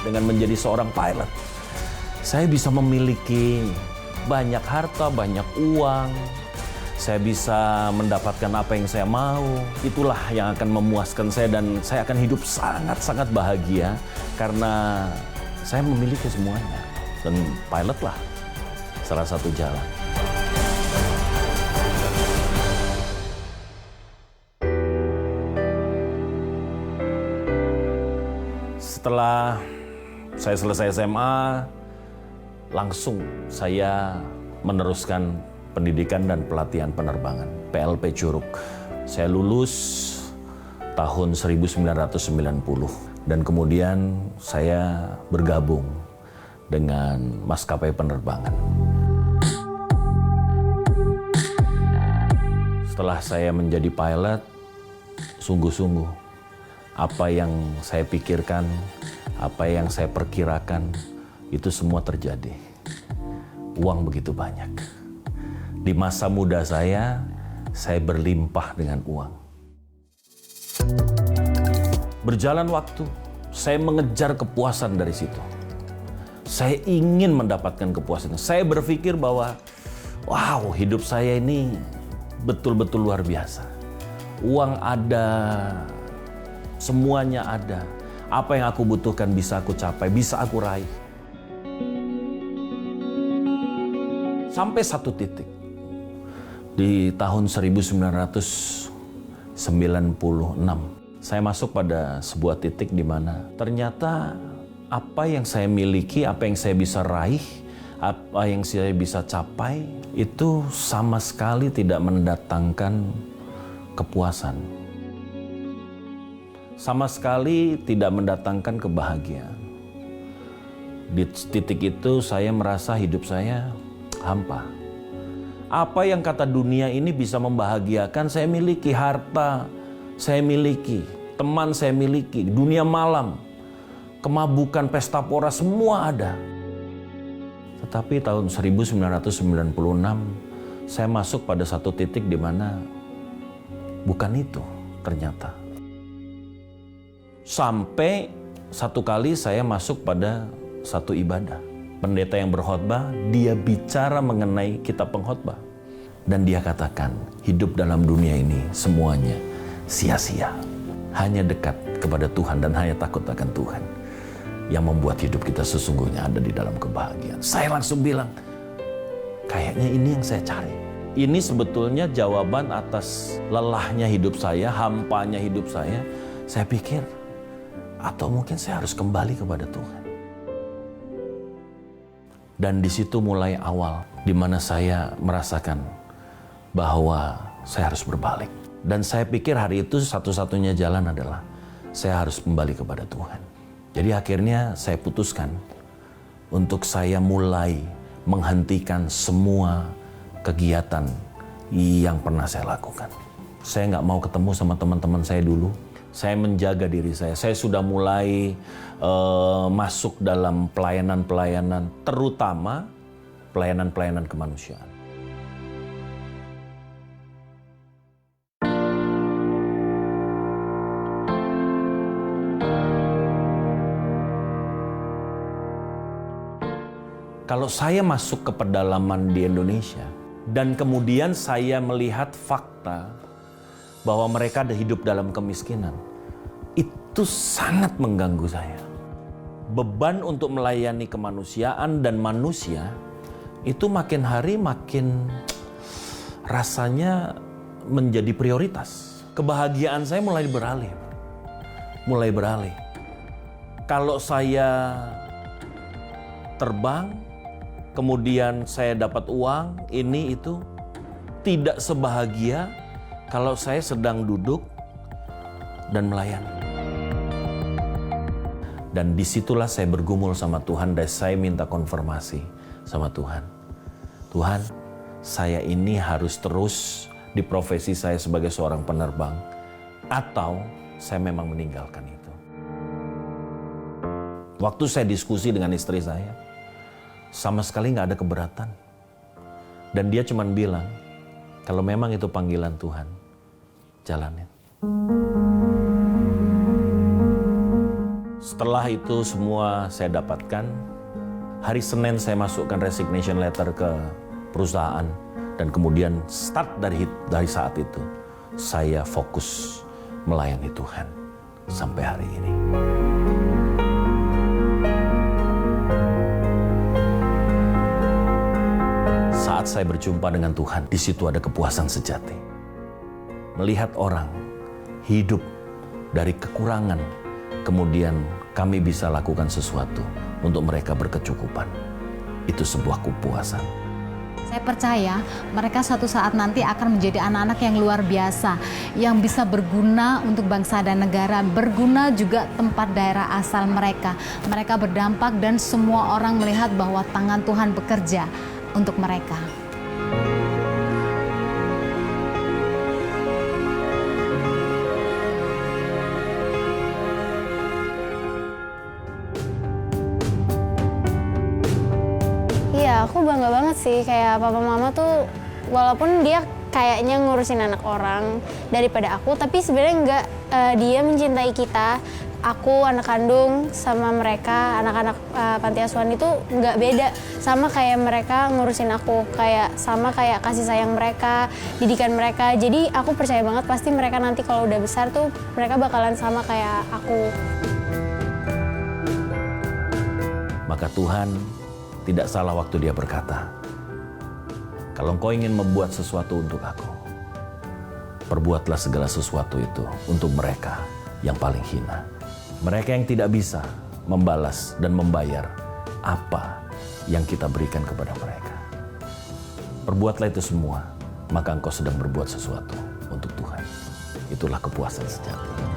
dengan menjadi seorang pilot. Saya bisa memiliki banyak harta, banyak uang. Saya bisa mendapatkan apa yang saya mau. Itulah yang akan memuaskan saya dan saya akan hidup sangat-sangat bahagia karena saya memiliki semuanya. Dan pilotlah salah satu jalan. Setelah saya selesai SMA, langsung saya meneruskan pendidikan dan pelatihan penerbangan, PLP Curug. Saya lulus tahun 1990 dan kemudian saya bergabung dengan maskapai penerbangan. Setelah saya menjadi pilot, sungguh-sungguh apa yang saya pikirkan, apa yang saya perkirakan, itu semua terjadi. Uang begitu banyak. Di masa muda saya berlimpah dengan uang. Berjalan waktu, saya mengejar kepuasan dari situ. Saya ingin mendapatkan kepuasan. Saya berpikir bahwa, wow, hidup saya ini betul-betul luar biasa. Uang ada, semuanya ada. Apa yang aku butuhkan bisa aku capai, bisa aku raih. Sampai satu titik. Di tahun 1996, saya masuk pada sebuah titik di mana ternyata apa yang saya miliki, apa yang saya bisa raih, apa yang saya bisa capai, itu sama sekali tidak mendatangkan kepuasan. Sama sekali tidak mendatangkan kebahagiaan. Di titik itu saya merasa hidup saya hampa. Apa yang kata dunia ini bisa membahagiakan saya miliki, harta saya miliki, teman saya miliki, dunia malam, kemabukan, pesta pora, semua ada. Tetapi tahun 1996 saya masuk pada satu titik di mana bukan itu ternyata. Sampai satu kali saya masuk pada satu ibadah. Pendeta yang berkhotbah, dia bicara mengenai kitab pengkhotbah. Dan dia katakan, hidup dalam dunia ini semuanya sia-sia. Hanya dekat kepada Tuhan dan hanya takut akan Tuhan yang membuat hidup kita sesungguhnya ada di dalam kebahagiaan. Saya langsung bilang, kayaknya ini yang saya cari. Ini sebetulnya jawaban atas lelahnya hidup saya, hampanya hidup saya. Saya pikir, atau mungkin saya harus kembali kepada Tuhan. Dan di situ mulai awal, di mana saya merasakan bahwa saya harus berbalik. Dan saya pikir hari itu satu-satunya jalan adalah saya harus kembali kepada Tuhan. Jadi akhirnya saya putuskan untuk saya mulai menghentikan semua kegiatan yang pernah saya lakukan. Saya nggak mau ketemu sama teman-teman saya dulu. Saya menjaga diri saya. Saya sudah mulai masuk dalam pelayanan-pelayanan, terutama pelayanan-pelayanan kemanusiaan. Kalau saya masuk ke pedalaman di Indonesia, dan kemudian saya melihat fakta bahwa mereka ada hidup dalam kemiskinan, itu sangat mengganggu saya. Beban untuk melayani kemanusiaan dan manusia itu makin hari makin rasanya menjadi prioritas. Kebahagiaan saya mulai beralih. Kalau saya terbang, kemudian saya dapat uang, ini itu tidak sebahagia kalau saya sedang duduk dan melayani. Dan disitulah saya bergumul sama Tuhan dan saya minta konfirmasi sama Tuhan. Tuhan, saya ini harus terus di profesi saya sebagai seorang penerbang atau saya memang meninggalkan itu. Waktu saya diskusi dengan istri saya, sama sekali nggak ada keberatan. Dan dia cuma bilang, kalau memang itu panggilan Tuhan, jalanin. Setelah itu semua saya dapatkan, hari Senin saya masukkan resignation letter ke perusahaan. Dan kemudian start dari saat itu, saya fokus melayani Tuhan sampai hari ini. Saat saya berjumpa dengan Tuhan, di situ ada kepuasan sejati. Melihat orang hidup dari kekurangan, kemudian kami bisa lakukan sesuatu untuk mereka berkecukupan. Itu sebuah kepuasan. Saya percaya mereka suatu saat nanti akan menjadi anak-anak yang luar biasa, yang bisa berguna untuk bangsa dan negara, berguna juga tempat daerah asal mereka. Mereka berdampak dan semua orang melihat bahwa tangan Tuhan bekerja untuk mereka. Iya, aku bangga banget sih, kayak papa mama tuh walaupun dia kayaknya ngurusin anak orang daripada aku, tapi sebenarnya enggak, dia mencintai kita. Aku anak kandung sama mereka, anak-anak panti asuhan itu nggak beda, sama kayak mereka ngurusin aku, sama kayak kasih sayang mereka, didikan mereka. Jadi aku percaya banget pasti mereka nanti kalau udah besar tuh mereka bakalan sama kayak aku. Maka Tuhan tidak salah waktu Dia berkata, kalau engkau ingin membuat sesuatu untuk aku, perbuatlah segala sesuatu itu untuk mereka yang paling hina. Mereka yang tidak bisa membalas dan membayar apa yang kita berikan kepada mereka. Perbuatlah itu semua, maka engkau sedang berbuat sesuatu untuk Tuhan. Itulah kepuasan sejati.